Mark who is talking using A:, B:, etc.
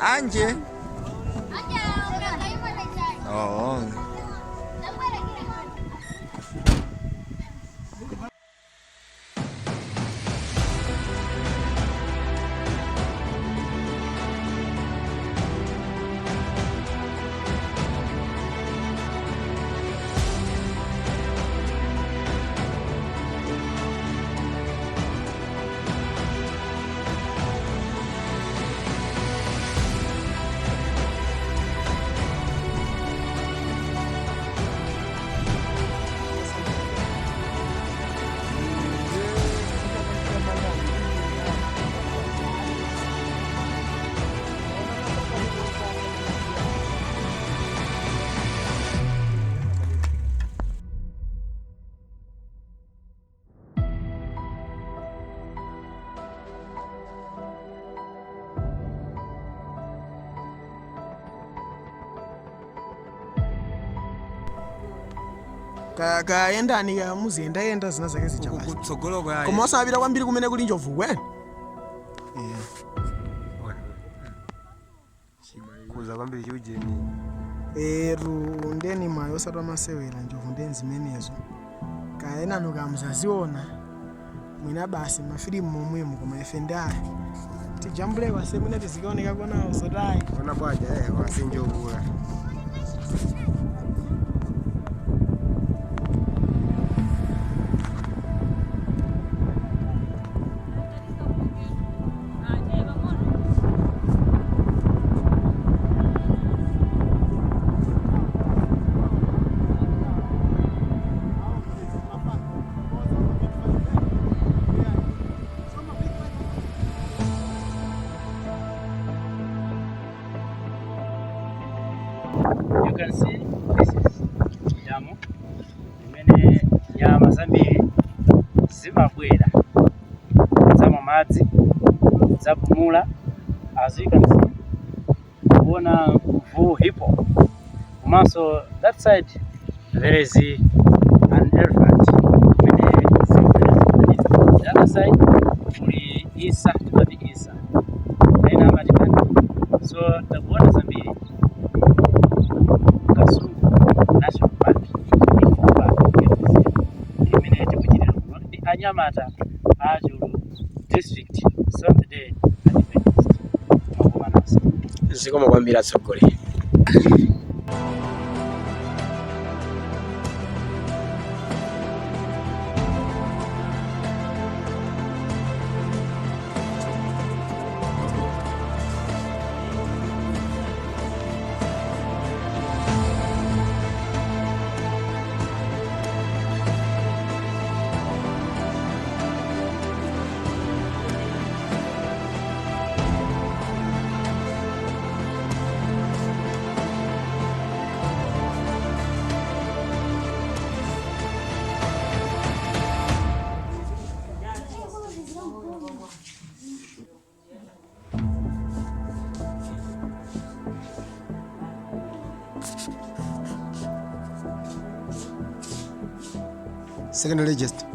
A: Anje. Oh.
B: Kaendani ya muziyenda zina zake zichapa
A: kutsogolo kwa
B: koma osabira kwambiri kumene kuli njovu wena
A: kuza kwambiri chiujeni
B: ndeni mayo osatwa masewera njovu ndeni zimenezo kaenano kamuzaziona mwina basi mafilimu momwemo koma ife ndayi tijambule kwase mwina tizikaoneka konawo sotayi
A: kona bwaja wasinjovula
C: You can see this is Yamu. Imene nyama zambiri zimabwera zama madzi zapumula. As you can see, kuona mvuwu hippo. Also that side there is an elephant. The other side kuli isa tupati isa. Aina matikani. So takuona zambiri Anyamata Ajulu district Saturday
B: zikoma kwambira tsogole
A: secondary just